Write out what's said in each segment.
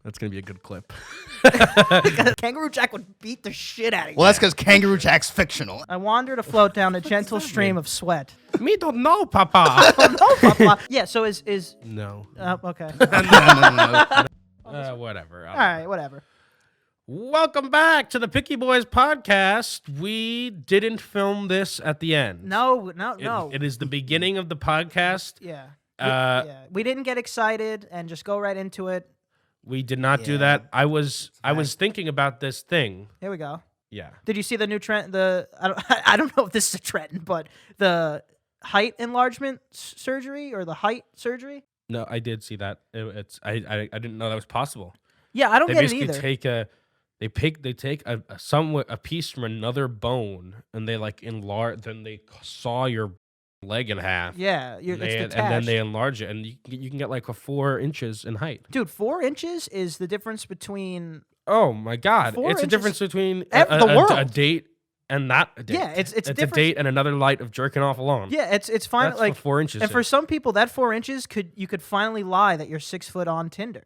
That's going to be a good clip. Kangaroo Jack would beat the shit out of you. Well, that's because Kangaroo Jack's fictional. I wander to float down a gentle stream of sweat. Me don't know, Papa. No, Papa. Yeah, so is... No. Okay. No. Whatever. All right, whatever. Welcome back to the Picky Boys podcast. We didn't film this at the end. No. It is the beginning of the podcast. Yeah. We didn't get excited and just go right into it. We did not do that. I was thinking about this thing. Here we go. Yeah. Did you see the new trend? I don't know if this is a trend, but the height enlargement surgery or the height surgery. No, I did see that. I didn't know that was possible. Yeah, I don't get it either. They take a piece from another bone and they like enlarge. Then they saw your leg in half. Yeah, it's detached. And then they enlarge it, and you can get like 4 inches in height. Dude, 4 inches is the difference between. Oh my God! 4 It's a inches difference between the world. a date and not a date. Yeah, it's a date and another light of jerking off alone. Yeah, it's fine. That's like 4 inches. And for some people, that 4 inches you could finally lie that you're 6 foot on Tinder.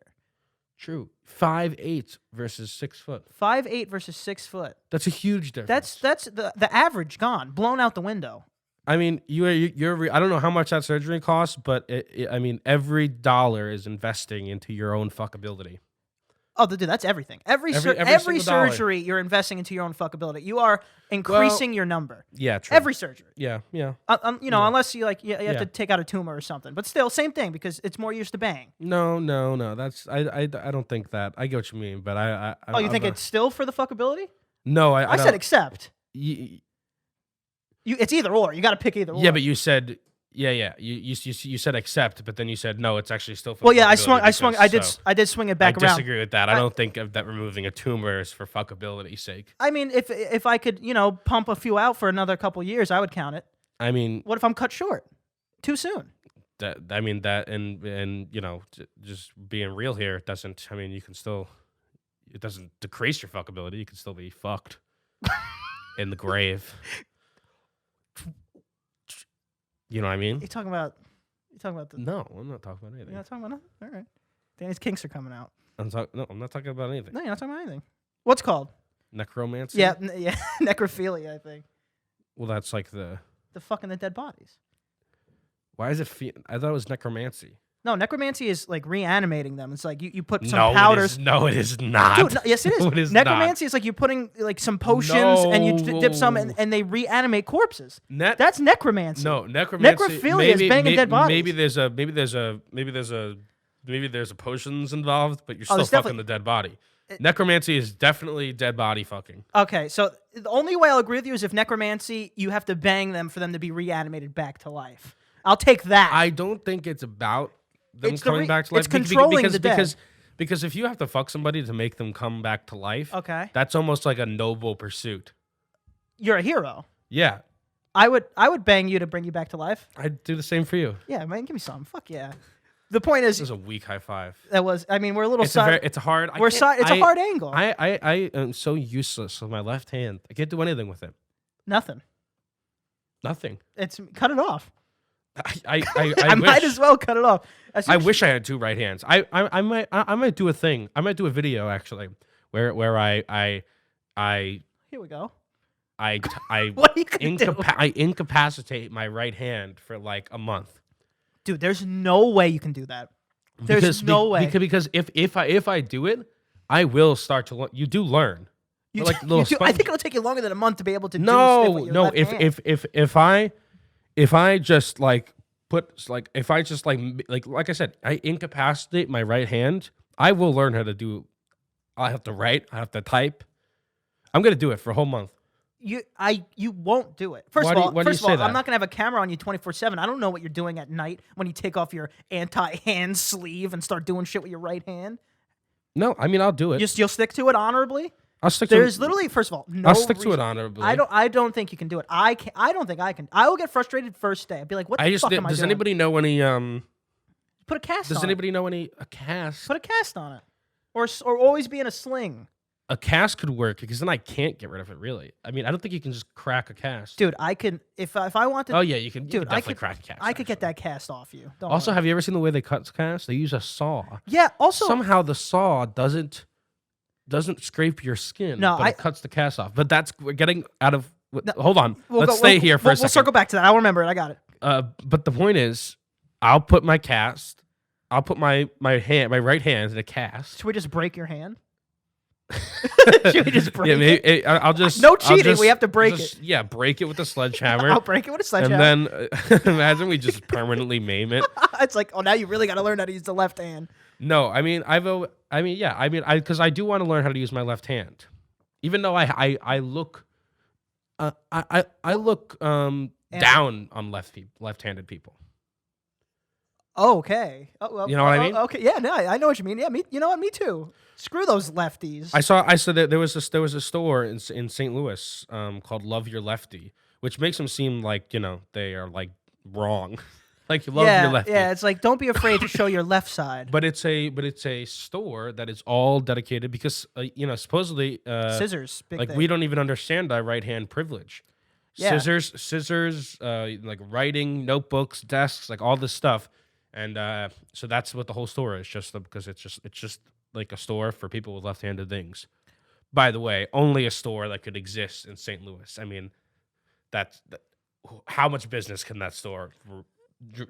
True. 5'8" versus 6 foot. 5'8" versus 6 foot. That's a huge difference. That's the average gone, blown out the window. I mean, you're I don't know how much that surgery costs, but I mean, every dollar is investing into your own fuckability. Oh, dude, that's everything. Every surgery, you're investing into your own fuckability. You are increasing your number. Yeah, true. Every surgery. Yeah. Unless you you have to take out a tumor or something. But still, same thing because it's more used to bang. No. That's I don't think that. I get what you mean, but I you think it's still for the fuckability? No, I said accept. It's either or. You got to pick either or. Yeah, but you said You said accept, but then you said no. It's actually still. Well, yeah, I did swing it back around. I disagree with that. I don't think that removing a tumor is for fuckability's sake. I mean, if I could, pump a few out for another couple years, I would count it. I mean, what if I'm cut short too soon? Just being real here, it doesn't. I mean, it doesn't decrease your fuckability. You can still be fucked in the grave. You know what I mean? You talking about the... No, I'm not talking about anything. You're not talking about nothing? All right. Danny's kinks are coming out. I'm not talking about anything. No, you're not talking about anything. What's it called? Necromancy? Yeah, necrophilia, I think. Well, that's like the fucking the dead bodies. Why is it... I thought it was necromancy. No, necromancy is like reanimating them. It's like you put some powders. It is not. Dude, yes, it is. It is necromancy not. is like you're putting like some potions and you dip some and they reanimate corpses. That's necromancy. No, necromancy. Necrophilia is banging dead bodies. Maybe there's a potions involved, but you're still fucking the dead body. Necromancy is definitely dead body fucking. Okay, so the only way I'll agree with you is if necromancy, you have to bang them for them to be reanimated back to life. I'll take that. I don't think it's about them coming back to life. It's controlling the dead. Because if you have to fuck somebody to make them come back to life, okay, that's almost like a noble pursuit. You're a hero. Yeah. I would bang you to bring you back to life. I'd do the same for you. Yeah, man, give me some. Fuck yeah. The point is, this is a weak high five. We're a little It's a hard. It's a hard angle. I am so useless with my left hand. I can't do anything with it. Nothing. It's cut it off. I might as well cut it off. I wish I had 2 right hands. I might do a thing. I might do a video actually where I here we go. What are you gonna do? I incapacitate my right hand for like a month. Dude, there's no way you can do that. There's no way. Because if I do it, I will start to learn. You do learn. You like do, I think it'll take you longer than a month to be able to do no. left hand. If I just like put like if I just like I said, I incapacitate my right hand, I will learn how to do. I have to write. I have to type. I'm gonna do it for a whole month. You won't do it. First of all, I'm not gonna have a camera on you 24/7. I don't know what you're doing at night when you take off your anti-hand sleeve and start doing shit with your right hand. No, I mean I'll do it. You'll stick to it honorably. I'll stick to it. There's literally, first of all, no I'll stick reason. to it honorably. I don't think you can do it. I don't think I can. I will get frustrated first day. I'd be like, what the fuck am I doing? Does anybody know any Put a cast on it. Does anybody know any a cast? Put a cast on it. Or always be in a sling. A cast could work because then I can't get rid of it. Really, I mean, I don't think you can just crack a cast. Dude, I can if I wanted. Oh yeah, you can. Dude, definitely crack a cast. I could get that cast off you. Don't also, worry. have you ever seen the way they cut cast? They use a saw. Yeah. Also, somehow the saw doesn't scrape your skin. No, but it cuts the cast off. But we're getting out of. No, hold on. Let's stay here for a second. We'll circle back to that. I'll remember it. I got it. But the point is, I'll put my cast. I'll put my right hand in a cast. Should we just break your hand? Should we just break it? I'll just no cheating. We have to break it. Yeah, break it with a sledgehammer. I'll break it with a sledgehammer. And then imagine we just permanently maim it. It's like, oh, now you really got to learn how to use the left hand. No, because I do want to learn how to use my left hand, even though I look down on left-handed people. Oh, okay. Oh, well, you know what I mean? Okay, yeah, no, I know what you mean. Yeah, me. You know what? Me too. Screw those lefties. I saw that there was a store in St. Louis called Love Your Lefty, which makes them seem like they are like wrong. Like you love your lefty. Yeah, it's like don't be afraid to show your left side. But it's a store that is all dedicated because supposedly scissors. Big like thing. we don't even understand our right hand privilege. Yeah. Scissors, like writing, notebooks, desks, like all this stuff. And so that's what the whole store is, just because it's just like a store for people with left-handed things. By the way, only a store that could exist in St. Louis. I mean, how much business can that store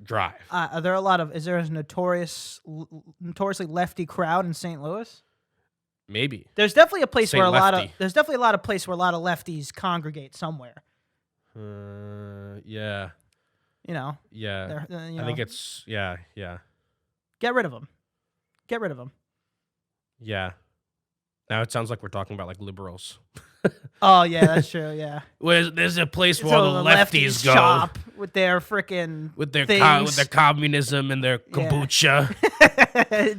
drive? Are there is there a notoriously lefty crowd in St. Louis? Maybe. There's definitely a place where there's definitely a lot of lefties congregate somewhere. Yeah. Yeah. I think it's yeah. Get rid of them. Get rid of them. Yeah. Now it sounds like we're talking about like liberals. Oh yeah, that's true. Yeah. There's a place where all the lefties go shop with their freaking with their communism and their kombucha.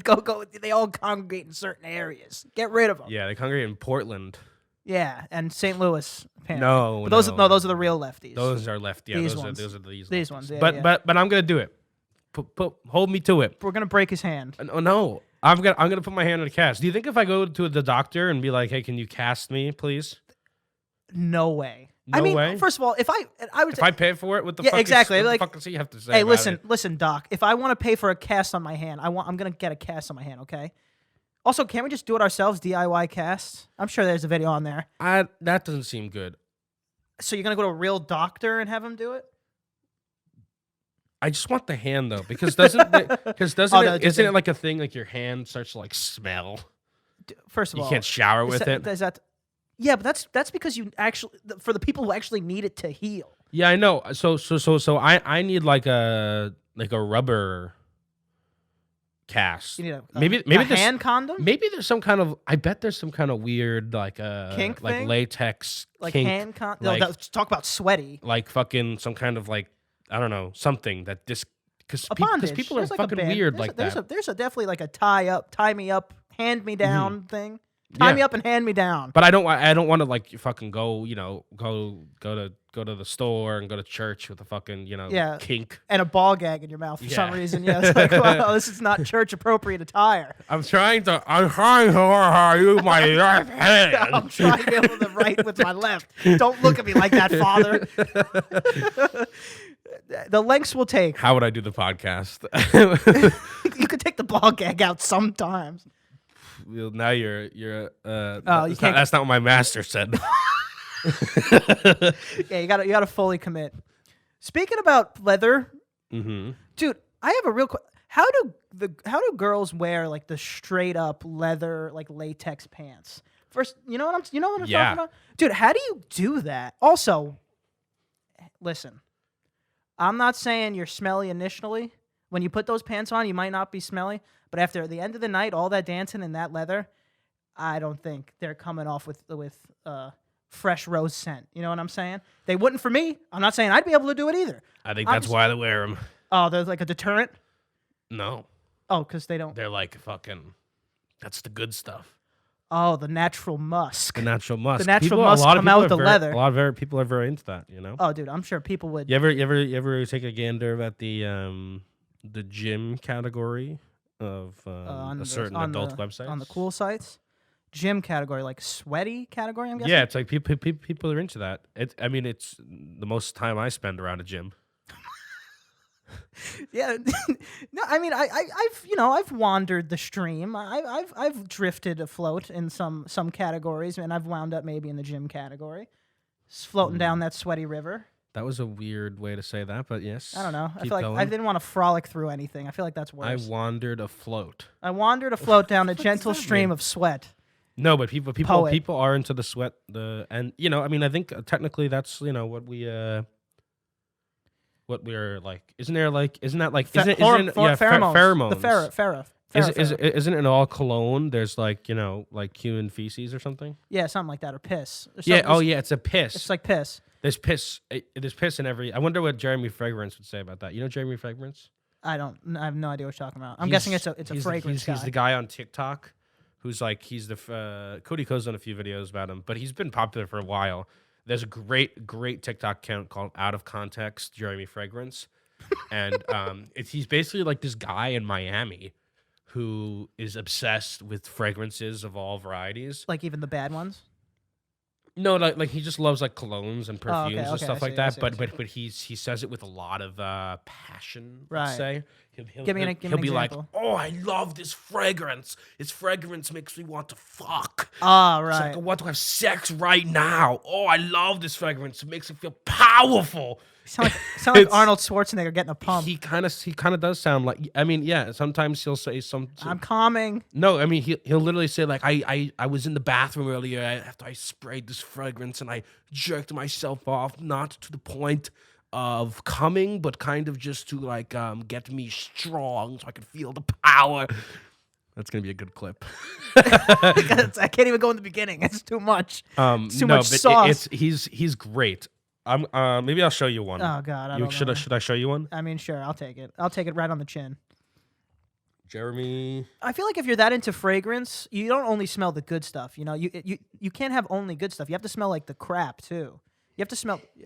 Go. They all congregate in certain areas. Get rid of them. Yeah, they congregate in Portland. Yeah, and St. Louis. Apparently. No, those are the real lefties. Those are left. Yeah, those are these ones. Yeah, but I'm gonna do it. Hold me to it. We're gonna break his hand. Oh no, I'm gonna put my hand in a cast. Do you think if I go to the doctor and be like, "Hey, can you cast me, please?" No way. No way? First of all, if I pay for it, what the fuck exactly? What the fuck does he have to say? Hey, listen, doc. If I want to pay for a cast on my hand, I'm gonna get a cast on my hand. Okay. Also, can't we just do it ourselves? DIY casts. I'm sure there's a video on there. That doesn't seem good. So you're gonna go to a real doctor and have him do it? I just want the hand though, because isn't it like a thing like your hand starts to like smell? First of all, you can't shower with it. Yeah, but that's because you actually for the people who actually need it to heal. Yeah, I know. So I need like a rubber cast. You need maybe a hand condom. Maybe there's some kind of. I bet there's some kind of weird like kink thing? latex like kink, hand condom. No, talk about sweaty. Like fucking some kind of like I don't know something that because people are fucking weird like that. There's definitely like a tie me up, hand me down thing. Tie me up and hand me down. But I don't want to like fucking go to the store and go to church with a fucking kink and a ball gag in your mouth for some reason. Yeah, it's like, well, this is not church appropriate attire. I'm trying to use my left hand. I'm trying to be able to write with my left. Don't look at me like that, Father. The lengths we'll take. How would I do the podcast? You could take the ball gag out sometimes. Well, now you're that's not what my master said. Yeah, you gotta fully commit. Speaking about leather, dude, I have a real question. How do girls wear like the straight up leather like latex pants? First, you know what I'm talking about, dude. How do you do that? Also, listen, I'm not saying you're smelly initially. When you put those pants on, you might not be smelly. But after the end of the night, all that dancing in that leather, I don't think they're coming off with fresh rose scent. You know what I'm saying? They wouldn't for me. I'm not saying I'd be able to do it either. I think that's why they wear them. Oh, they're like a deterrent? No. Oh, because they don't. They're like fucking. That's the good stuff. Oh, the natural musk. The natural musk. The natural musk come out with the leather. A lot of people are very into that. You know. Oh, dude, I'm sure people would. You ever take a gander at the gym category of a certain adult website on the cool sites? gym category, like sweaty category. I'm guessing. Yeah, it's like people are into that. I mean, it's the most time I spend around a gym. Yeah, no, I mean, I've wandered the stream. I've drifted afloat in some categories, and I've wound up maybe in the gym category, just floating down that sweaty river. That was a weird way to say that, but yes. I don't know. I keep feel like going. I didn't want to frolic through anything. I feel like that's I worse. wandered afloat. I wandered afloat down a gentle that stream mean? of sweat. No, but people Poet. are into the sweat. And I mean, I think technically that's what we're like. Isn't that like Pheromones. pheromones? The pheromone. Isn't it all cologne? There's like human feces or something. Yeah, something like that, or piss. Or Yeah. something. Oh yeah, it's a piss. It's like piss. There's piss. There's piss in every. I wonder what Jeremy Fragrance would say about that. You know Jeremy Fragrance? I have no idea what you're talking about. I'm guessing it's a fragrance guy. He's the guy on TikTok who's like he's the Cody Co's done a few videos about him, but he's been popular for a while. There's a great TikTok account called Out of Context Jeremy Fragrance, and he's basically like this guy in Miami who is obsessed with fragrances of all varieties. Like even the bad ones. No, like he just loves like colognes and perfumes and okay, stuff I like see, that. I see. But he says it with a lot of passion. Right. Let's say Give me an he'll be like, example. "Oh, I love this fragrance. This fragrance makes me want to fuck. Ah, It's right. like I want to have sex right now. Oh, I love this fragrance. It makes me feel powerful." Sound like It's- Arnold Schwarzenegger getting a pump. He kind of does sound like. I mean, yeah. Sometimes he'll say some. I'm calming. No, I mean he'll literally say like I was in the bathroom earlier after I sprayed this fragrance and I jerked myself off, not to the point of coming, but kind of just to like get me strong so I could feel the power. That's gonna be a good clip. I can't even go in the beginning. It's too much. It's too much sauce. He's great. Maybe I'll show you one. Oh God, I don't know. Should I show you one? I mean, sure, I'll take it. I'll take it right on the chin. Jeremy. I feel like if you're that into fragrance, you don't only smell the good stuff. You know, you can't have only good stuff. You have to smell like the crap too. You have to smell. Yeah,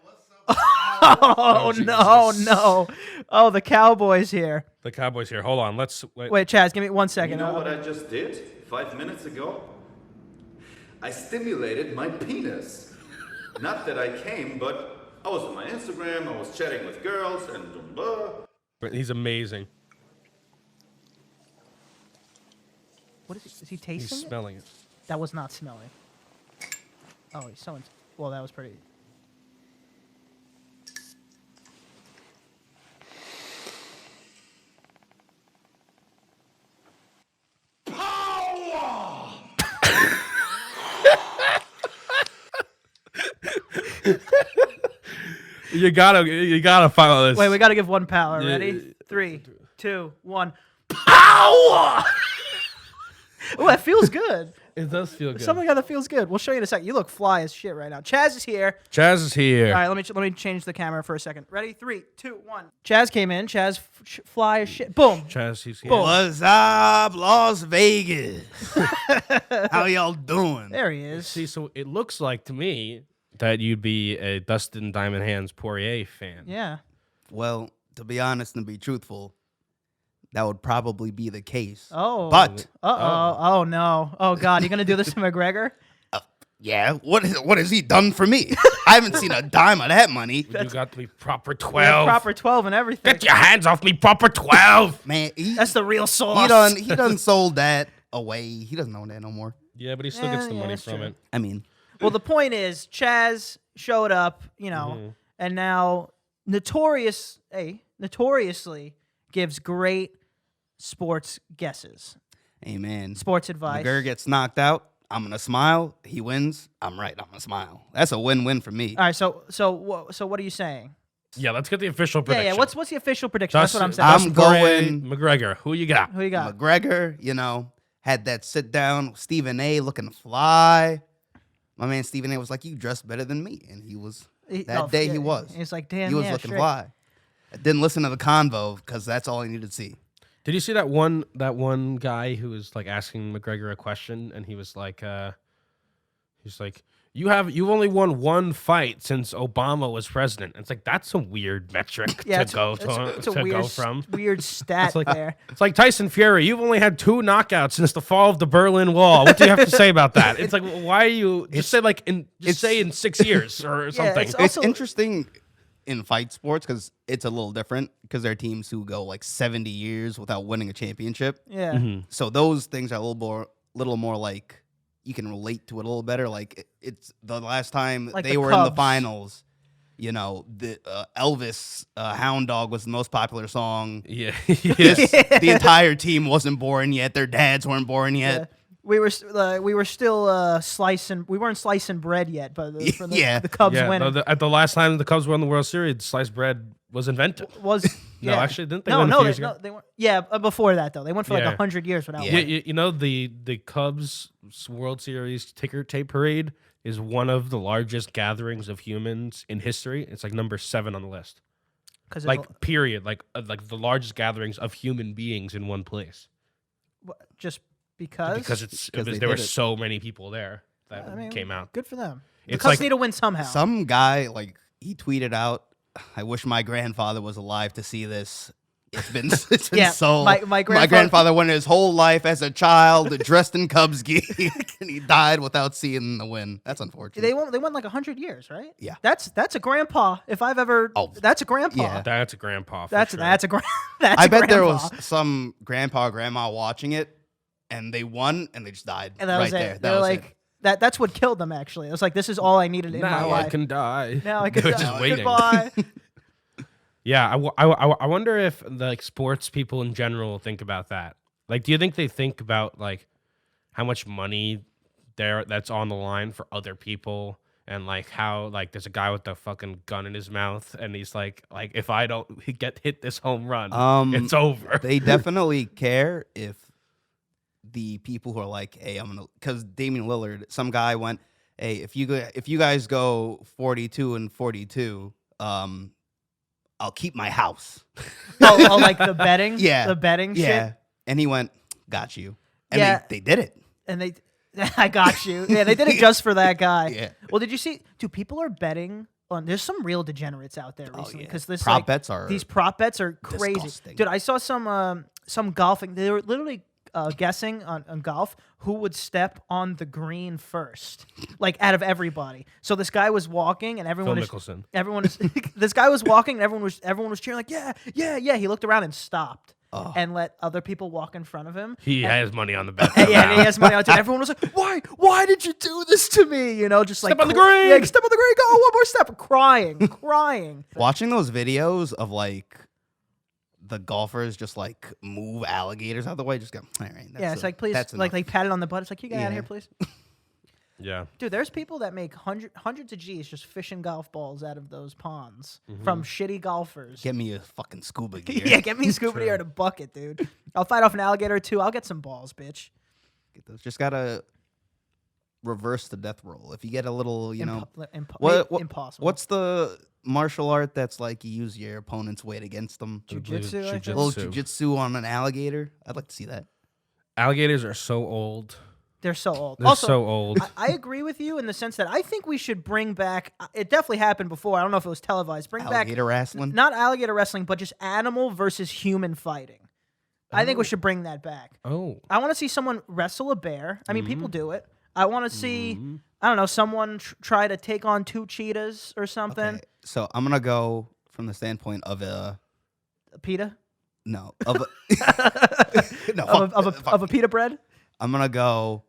what's up? Oh no! Oh, the Cowboys here. The Cowboys here. Hold on. Let's wait. Wait, Chaz, give me 1 You second. know what I just did 5 minutes ago? I stimulated my penis. Not that I came, but I was on my Instagram, I was chatting with girls, and He's amazing. What is he He's tasting? it? smelling it. That was not smelling. Oh, he's so. Well, that was pretty. You gotta follow this. Wait, we got to give one power. Yeah. Ready? 3, 2, 1. Power! Oh, that feels good. It does feel good. Something that feels good. We'll show you in a second. You look fly as shit right now. Chaz is here. Chazz is here. All right, let me change the camera for a second. Ready? 3, 2, 1. Chaz came in. Chaz fly as shit. Boom. Chazz, he's here. Boom. What's up, Las Vegas? How y'all doing? There he is. See, so it looks like to me that you'd be a Dustin Diamond Hands Poirier fan. Yeah. Well, to be honest and be truthful, that would probably be the case. Oh. But Oh no. Oh God, you gonna do this to McGregor? yeah, what has he done for me? I haven't seen a dime of that money. You got to be proper Yeah, 12. proper 12 and everything. Get your hands off me, proper 12. Man, That's the real sauce. he done sold that away. He doesn't own that no more. Yeah, but he still gets the money that's from true. it. I mean, Well, the point is, Chaz showed up, and now notoriously gives great sports guesses, hey man, sports advice. McGregor gets knocked out. I'm gonna smile. He wins. I'm right. I'm gonna smile. That's a win-win for me. All right, so what are you saying? Yeah, let's get the official prediction. Yeah. What's the official prediction? That's what I'm saying. I'm going- McGregor. Who you got? Who you got? McGregor, had that sit down with Stephen A. looking to fly. My man Stephen A. was like, "You dressed better than me," and he was. He was. He's like, damn. He was yeah, looking straight. fly. I didn't listen to the convo because that's all I needed to see. Did you see that one guy who was like asking McGregor a question and he was like, you've only won one fight since Obama was president. It's like that's a weird metric to go from. Weird stat there. It's like Tyson Fury. You've only had 2 knockouts since the fall of the Berlin Wall. What do you have to say about that? It's like, why are you say in 6 years or something? It's interesting in fight sports because it's a little different because there are teams who go like 70 years without winning a championship. Yeah. Mm-hmm. So those things are a little more like you can relate to it a little better. Like it's the last time Like they the were in the Cubs. finals. You know, the Elvis "Hound Dog" was the most popular song. Yeah. The entire team wasn't born yet. Their dads weren't born yet. Yeah. We were still slicing. We weren't slicing bread yet, but the Cubs winning At the last time the Cubs won the World Series, sliced bread was invented. No, actually, didn't they win a few years ago? They weren't. Yeah, before that though, they went for like 100 years without winning. You know the Cubs World Series ticker tape parade is one of the largest gatherings of humans in history. It's like number 7 on the list. Period. Like the largest gatherings of human beings in one place. Just because there were so many people there that came out. Good for them. The It's Cubs like- need to win somehow. Some guy he tweeted out, "I wish my grandfather was alive to see this. It's been Yeah, so. my grandfather went his whole life as a child dressed in Cubs gear, and he died without seeing the win. That's unfortunate. They won like 100 years, right? Yeah. That's a grandpa. If I've ever, that's a grandpa. Yeah. That's a grandpa. That's a that's I a bet there grandpa. was some grandpa or grandma watching it, and they won, and they just died And that was there. it. They're like that's what killed them. Actually, it was like this is all I needed in my Now life. I can die. Now I can They were die. just waiting. Goodbye. Yeah, I wonder if like sports people in general think about that. Like, do you think they think about like how much money that's on the line for other people, and like how like there's a guy with a fucking gun in his mouth, and he's like if I don't hit this home run, it's over. They definitely care if the people who are like, hey, I'm gonna, because Damian Lillard, some guy went, hey, if you guys go 42-42, I'll keep my house. oh, like the betting? Yeah, The betting yeah. shit? And he went, got you. And Yeah. they did it. And they, I got you. Yeah, they did it just for that guy. Yeah. Well, did you see, people are betting on, there's some real degenerates out there recently. yeah. Because this Prop bets are these prop bets are crazy. disgusting. Dude, I saw some golfing. They were literally guessing on golf who would step on the green first, like out of everybody. So this guy was walking, and everyone Phil is Mickelson. everyone is this guy was walking, and everyone was cheering like yeah. He looked around and stopped and let other people walk in front of him. He has money on the bet. And, yeah, and somehow. he has money on it. And everyone was like, "Why did you do this to me?" You know, just Step like on the green! Yeah, step on the green. Go one more step. Crying. Watching those videos of like the golfers just like move alligators out of the way, just go, all right. Yeah, it's like, please, like pat it on the butt. It's like, you get out of here, please. Yeah. Dude, there's people that make hundreds of G's just fishing golf balls out of those ponds from shitty golfers. Get me a fucking scuba gear. Yeah, get me a scuba gear and a bucket, dude. I'll fight off an alligator or two. I'll get some balls, bitch. Get those. Just gotta reverse the death roll. If you get a little, Impossible. What's the martial art that's like you use your opponent's weight against them? Jiu-jitsu, I think. A little jiu-jitsu on an alligator. I'd like to see that. Alligators are so old. They're so old. They're Also, so old. I agree with you in the sense that I think we should bring back. It definitely happened before. I don't know if it was televised. Bring Alligator back wrestling? not alligator wrestling, but just animal versus human fighting. I think we should bring that back. Oh. I want to see someone wrestle a bear. I mean, people do it. I want to see, I don't know, someone try to take on 2 cheetahs or something. Okay, so I'm gonna go from the standpoint of a PETA? no of a no Of a pita bread? I'm gonna go.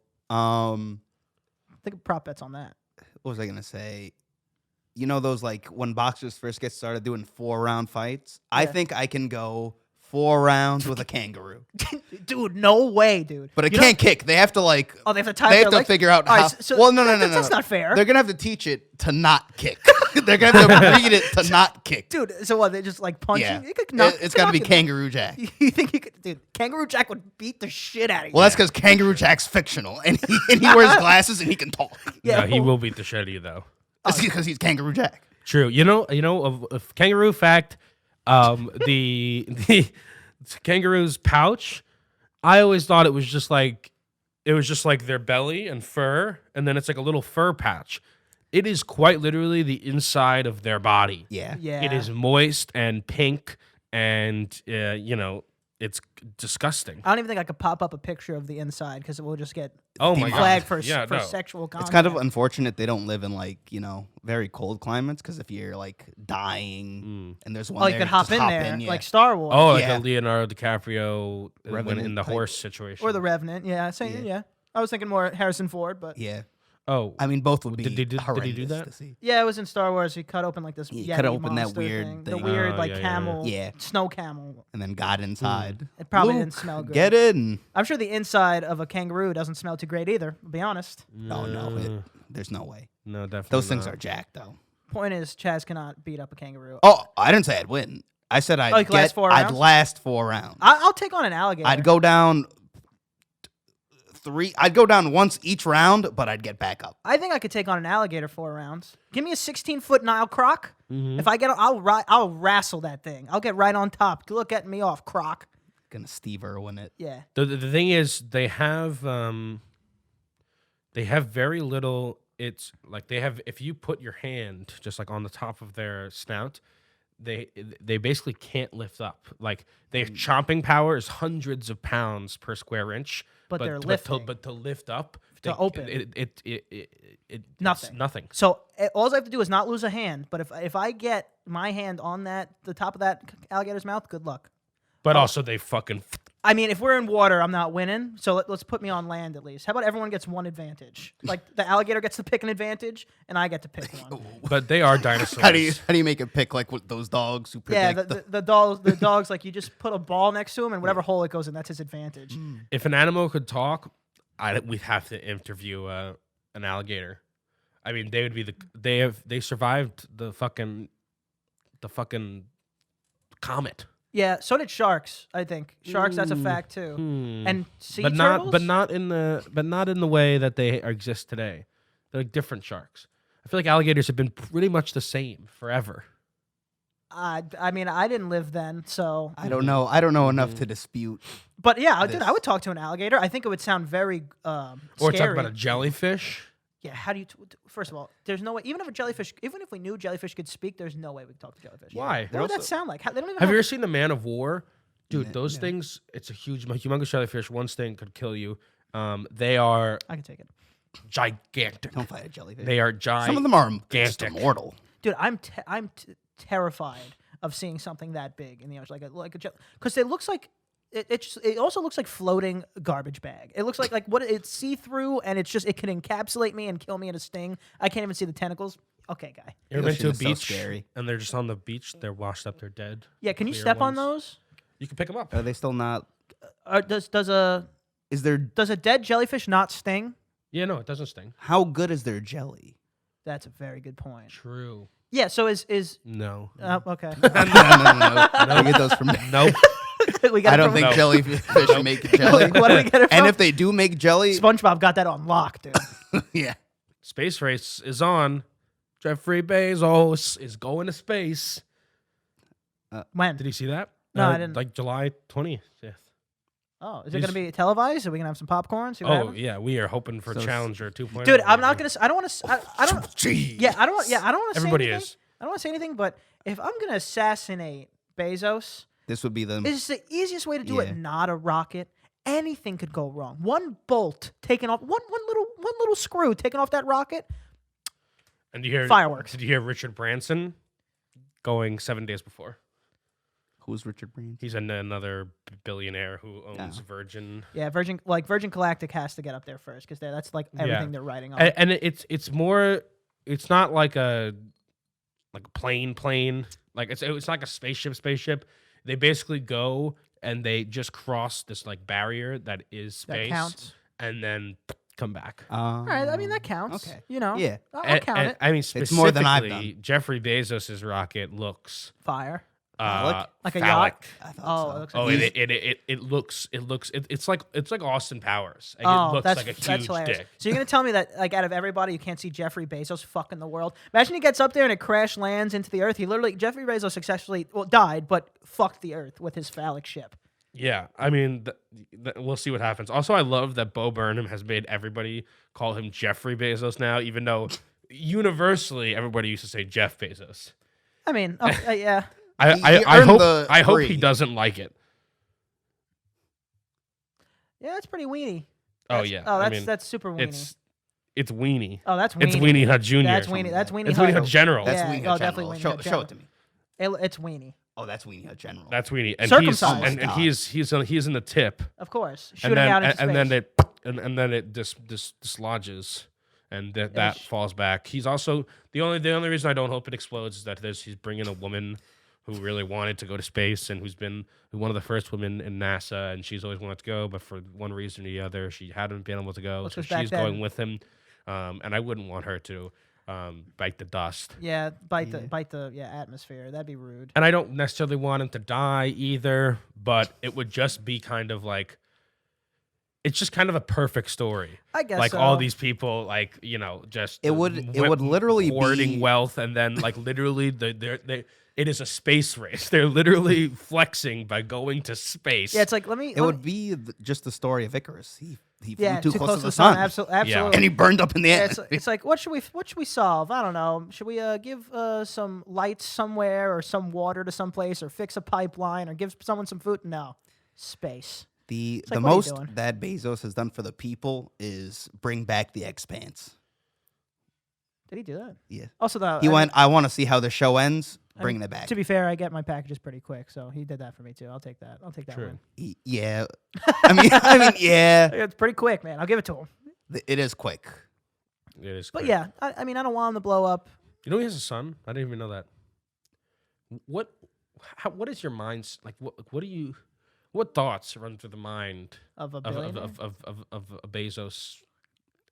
Think of prop bets on that. What was I gonna say? You know those like when boxers first get started doing 4-round fights. I Yeah. think I can go 4 rounds with a kangaroo, Dude, no way, dude. but it You can't kick. They have to like. Oh, they have to tie They their have to legs? figure out All how. right, so well, no. That's not fair. They're gonna have to teach it to not kick. They're gonna have to read it to not kick. Dude, so what? They just like punch Yeah, you? You could knock, it's got to be knock Kangaroo Jack. You think you could, dude? Kangaroo Jack would beat the shit out of you. Well, that's because Kangaroo Jack's fictional, and he wears glasses and he can talk. yeah, No, he will beat the shit out of you though. That's because he's Kangaroo Jack. True. You know of kangaroo fact, the kangaroo's pouch, I always thought it was just like their belly and fur, and then it's like a little fur patch. It is quite literally the inside of their body. Yeah. Yeah. It is moist and pink, and it's disgusting. I don't even think I could pop up a picture of the inside because it will just get Oh my god! flagged for Yeah, no. sexual content. It's kind of unfortunate they don't live in like very cold climates because if you're like dying and there's one, Oh, you there, could hop just in there yeah. like Star Wars. Oh, like Yeah. a Leonardo DiCaprio when Revenant in the type. horse situation, Or the Revenant. Yeah, same. Yeah. I was thinking more Harrison Ford, but yeah. Oh, I mean, both would be Did he do horrendous that? to see. yeah, it was in Star Wars. He cut open like this. He Yeti cut open that monster weird thing. The thing. weird Oh, like yeah, yeah, camel, yeah. snow camel. And then got inside. It probably Luke, didn't smell good. Get in. I'm sure the inside of a kangaroo doesn't smell too great either. I'll be honest. No, there's no way. no, definitely. Those things not. are jacked though. Point is, Chazz cannot beat up a kangaroo. Oh, I didn't say I'd win. I said I'd you could last 4 I'd rounds? last 4 rounds. I'll take on an alligator. I'd go down 3. I'd go down once each round, but I'd get back up. I think I could take on an alligator 4 rounds. Give me a 16-foot Nile croc. Mm-hmm. If I get, I'll wrestle that thing. I'll get right on top. Look at me off, croc. Gonna Steve Irwin it. Yeah. The thing is, they have very little. It's like they have. If you put your hand just like on the top of their snout, they basically can't lift up. Like their chomping power is hundreds of pounds per square inch. But they're to lifting. lift up To open. it's Nothing. nothing. So all I have to do is not lose a hand. But if I get my hand on the top of that alligator's mouth, good luck. But also they fucking. I mean, if we're in water, I'm not winning. So let's put me on land at least. How about everyone gets one advantage? Like the alligator gets to pick an advantage, and I get to pick one. But they are dinosaurs. How do you make it pick like with those dogs who Yeah, predict the dogs like you just put a ball next to him, and whatever hole it goes in, that's his advantage. If an animal could talk, we'd have to interview an alligator. I mean, they would be they survived the fucking comet. Yeah, so did sharks. I think sharks. That's a fact too. And sea But turtles. not in the way that they exist today. They're like different sharks. I feel like alligators have been pretty much the same forever. I mean, I didn't live then, so. I don't know. I don't know enough to dispute. But yeah, dude, I would talk to an alligator. I think it would sound very Or scary. talk about a jellyfish. Yeah, how do you? First of all, there's no way. Even if we knew jellyfish could speak, there's no way we could talk to jellyfish. Why? What would that sound like? They don't even Have you ever seen the Man of War? Dude, those things, it's a humongous jellyfish. One sting could kill you. They are I can take it, gigantic. Don't fight a jellyfish. They are giant. Some of them are just gigantic. immortal. dude. I'm terrified of seeing something that big in the ocean, like a because it looks like. It also looks like floating garbage bag. It looks like what it's see through, and it can encapsulate me and kill me in a sting. I can't even see the tentacles. Okay, guy. You ever been to a Ocean is so beach scary. and they're just on the beach? They're washed up. They're dead. Yeah, can you Clear step on ones. those? You can pick them up. Are they still not? Does a Is there? dead jellyfish not sting? Yeah, no, it doesn't sting. How good is their jelly? That's a very good point. True. Yeah. So is No. okay. no. I get those from. Nope. We got I it don't from- think No. jellyfish make jelly. What do we get it from? And if they do make jelly, SpongeBob got that on lock, dude. yeah. Space race is on. Jeffrey Bezos is going to space. When? Did you see that? No, I didn't. Like July 20th. Oh, is it going to be televised? Are we going to have some popcorn? See what Oh happens? yeah, we are hoping for So Challenger 2.0. Dude, I'm not going to. I don't want to. I don't. Gee. Yeah, I don't want. Yeah, I don't want to. Everybody say anything. is. I don't want to say anything, but if I'm going to assassinate Bezos, This would be the. it's the easiest way to do Yeah. it. Not a rocket. Anything could go wrong. One bolt taken off. One little screw taken off that rocket. And did you hear Fireworks. Did you hear Richard Branson going 7 days before? Who's Richard Branson? He's another billionaire who owns Oh. Virgin. Yeah, Virgin Galactic has to get up there first because that's like everything they're writing on. And it's more. It's not like a plane. Like it's like a spaceship. They basically go and they just cross this like barrier that is space, That counts. and then come back. All right, I mean that counts. okay. You know. Yeah. I'll count it. I mean, It's more than I've specifically, Jeffrey Bezos's rocket looks Fire. Phallic? Like a phallic. yacht? I thought Oh, so. it looks Oh, like it's like Austin Powers. Like, Oh, it looks that's like a that's huge hilarious. dick. So you're gonna tell me that like out of everybody, you can't see Jeffrey Bezos fucking the world? Imagine he gets up there and it crash lands into the earth. Jeffrey Bezos successfully died, but fucked the earth with his phallic ship. Yeah, I mean, we'll see what happens. Also, I love that Bo Burnham has made everybody call him Jeffrey Bezos now, even though universally, everybody used to say Jeff Bezos. I mean, yeah. I hope he doesn't like it. Yeah, that's pretty weenie. Oh That's- yeah. Oh, I that's mean, that's super weenie. It's weenie. Oh, that's weenie. It's Weenie Hut Jr. That's weenie. That's weenie. It's Weenie Hut. Hut General. That's Yeah, Weenie oh, Hut definitely General. Weenie Hut Show it to General. me. It's weenie. Oh, that's Weenie Hut General. That's weenie. And Circumcised. he's and he's in the tip. Of course, And shooting then out into and then space. it and then it dislodges, and that Ish. falls back. He's also the only reason I don't hope it explodes is that he's bringing a woman who really wanted to go to space and who's been one of the first women in NASA, and she's always wanted to go, but for one reason or the other, she hadn't been able to go. Which So was back she's then. going with him, and I wouldn't want her to bite the dust. Yeah, bite the atmosphere. That'd be rude. And I don't necessarily want him to die either, but it would just be kind of like, it's just kind of a perfect story. I guess like so. all these people, like just It would literally hoarding be wealth, and then like literally it is a space race. They're literally flexing by going to space. Yeah, it's like it would be just the story of Icarus. He yeah, flew too close to the sun, Absolutely. and he burned up in the Yeah, air. it's like what should we solve? I don't know. Should we give some lights somewhere, or some water to someplace, or fix a pipeline, or give someone some food? No, space. The like, what are you most doing? that Bezos has done for the people is bring back the Expanse. Did he do that? Yeah. Also, He went, I want to see how the show ends, bringing it back. To be fair, I get my packages pretty quick, so he did that for me too. I'll take that. I'll take that True. win. Yeah. I mean, yeah. It's pretty quick, man. I'll give it to him. It is quick. It is. But quick. yeah, I mean, I don't want him to blow up. You know he has a son. I didn't even know that. What is your mind's like? What thoughts run through the mind Of a of billionaire? of a Bezos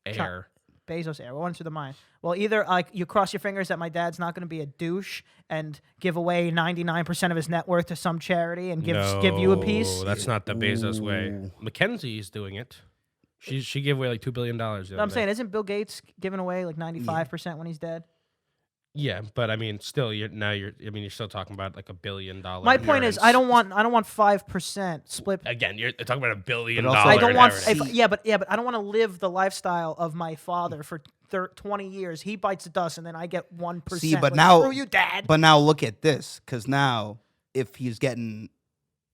heir? Bezos heir. What runs through the mind? Well, either like you cross your fingers that my dad's not going to be a douche and give away 99% of his net worth to some charity and give you a piece. No, that's not the Bezos way. Mackenzie's doing it. She gave away like $2 billion. I'm saying, isn't Bill Gates giving away like 95% when he's dead? Yeah, but I mean, still, you're still talking about like $1 billion. My point is, I don't want 5% split. Again, you're talking about $1 billion. also- I don't want. inheritance. But I don't want to live the lifestyle of my father for 20 years. He bites the dust, and then I get 1%. See, but Like, now, screw you, Dad. But now look at this, because now if he's getting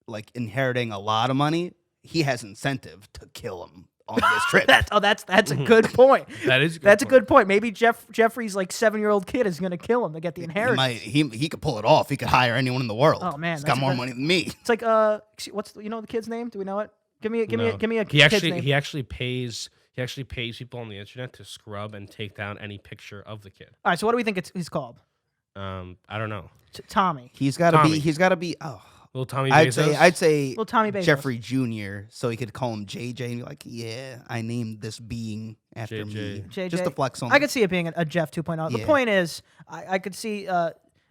like inheriting a lot of money, he has incentive to kill him on this trip. That's a good point. That is. That's a good point. Maybe Jeffrey's like 7-year-old kid is gonna kill him to get the inheritance. He could pull it off. He could hire anyone in the world. Oh, man, he's that's got a more good- money than me. It's like what's the kid's name? Do we know it? Give me a No. kid's name. He actually pays people on the internet to scrub and take down any picture of the kid. All right. So what do we think he's called? I don't know. Tommy. He's got to Tommy. be. He's got to be. Oh, Little Tommy I'd Bezos. say Little Tommy Bezos. Jeffrey Jr. So he could call him JJ and be like, yeah, I named this being after me, JJ. just to flex on. I could see it being a Jeff 2.0. The Yeah. point is, I could see.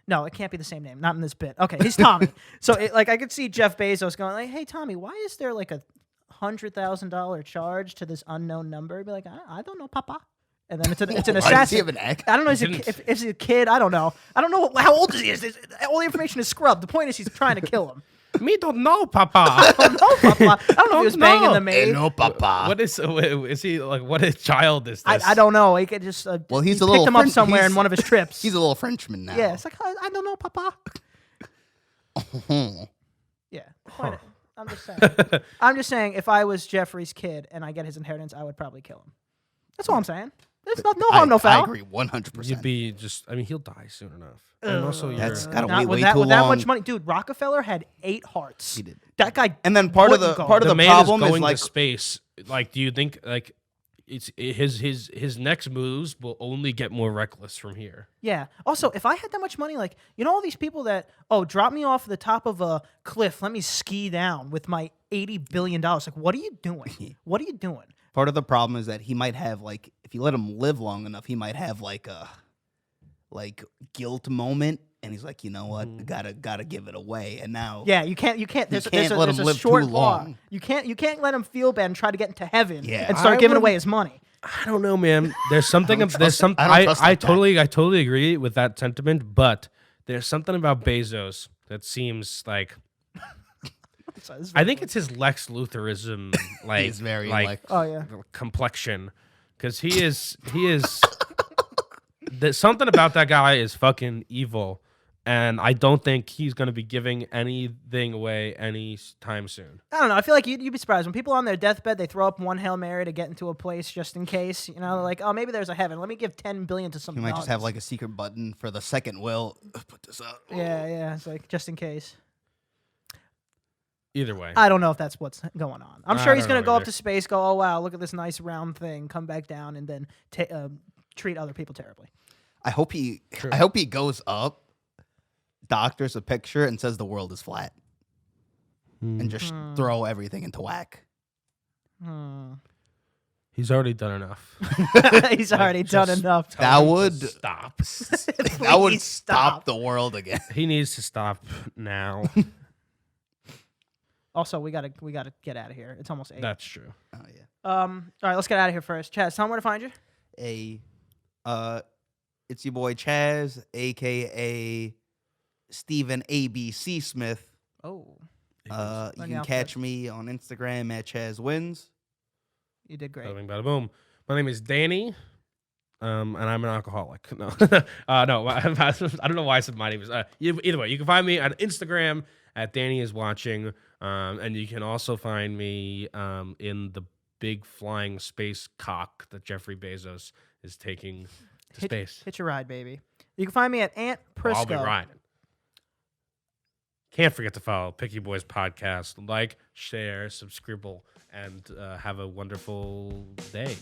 No, it can't be the same name. Not in this bit. Okay, he's Tommy. So I could see Jeff Bezos going like, "Hey, Tommy, why is there like a $100,000 charge to this unknown number?" Be like, "I don't know, Papa." And then it's an Why does he assassin. have an egg? I don't know. Is didn't- he a kid? I don't know. I don't know how old he is. All the information is scrubbed. The point is, he's trying to kill him. Me don't know, Papa. I don't know, Papa. I don't know if he was banging the maid. No, Papa. What is he like? What a child is this? I don't know. He could just Well, he's he a little picked him up French- somewhere he's- in one of his trips. He's a little Frenchman now. Yeah, it's like I don't know, Papa. Yeah, I'm just saying. I'm just saying, if I was Jeffrey's kid and I get his inheritance, I would probably kill him. That's all I'm saying. There's no harm, no foul. I agree 100%. You'd be just. I mean, he'll die soon enough. And also, That's you're, gotta Not wait with way that, too with that long. much money, dude. Rockefeller had 8 hearts. He did. That guy. And then part of the wouldn't go. part of the the man problem is is going like to space. Like, do you think like it's his next moves will only get more reckless from here? Yeah. Also, if I had that much money, like, you know all these people that, drop me off the top of a cliff, let me ski down with my $80 billion. Like, what are you doing? What are you doing? part of the problem is that he might have like if you let him live long enough, he might have like a guilt moment. And he's like, you know what? Gotta give it away. And now, Yeah, you can't. There's can't let him a live short too law. long. You can't let him feel bad and try to get into heaven. Yeah. And start I giving would- away his money. I don't know, man. There's something. I don't There's trust- some. I don't trust like that. I totally agree with that sentiment. But there's something about Bezos that seems like. I think it's his Lex Lutherism, like He's very like like Oh yeah. complexion, because he is something about that guy is fucking evil, and I don't think he's gonna be giving anything away anytime soon. I don't know. I feel like you'd be surprised when people on their deathbed they throw up one Hail Mary to get into a place just in case. You know, like oh maybe there's a heaven. Let me give 10 billion to some. You might just have like a secret button for the second will. Put this out. Yeah. It's like just in case. Either way, I don't know if that's what's going on. I'm sure he's don't gonna know go up either. to space, go oh wow look at this nice round thing, come back down, and then treat other people terribly. I hope he goes up, doctors a picture, and says the world is flat, and just throw everything into whack. he's already done enough. He's already done just enough. That Tell him to would stop. that would Please stop the world again. He needs to stop now. Also, we gotta get out of here. It's almost 8. That's true. Oh yeah. All right, let's get out of here first. Chaz, tell them where to find you. It's your boy Chazz, aka Stephen ABC Smith. Oh, You Learn the can alphabet. catch me on Instagram at ChazzWins. you did great. Bada bing, bada boom. My name is Danny, and I'm an alcoholic. No, no. I don't know why I said my name is. Either way, you can find me on Instagram at Danny is watching, and you can also find me in the big flying space cock that Jeffrey Bezos is taking to space. Hit your ride, baby. You can find me at Aunt Prisco. I'll be riding. Can't forget to follow Picky Boys Podcast. Like, share, subscribe, and have a wonderful day.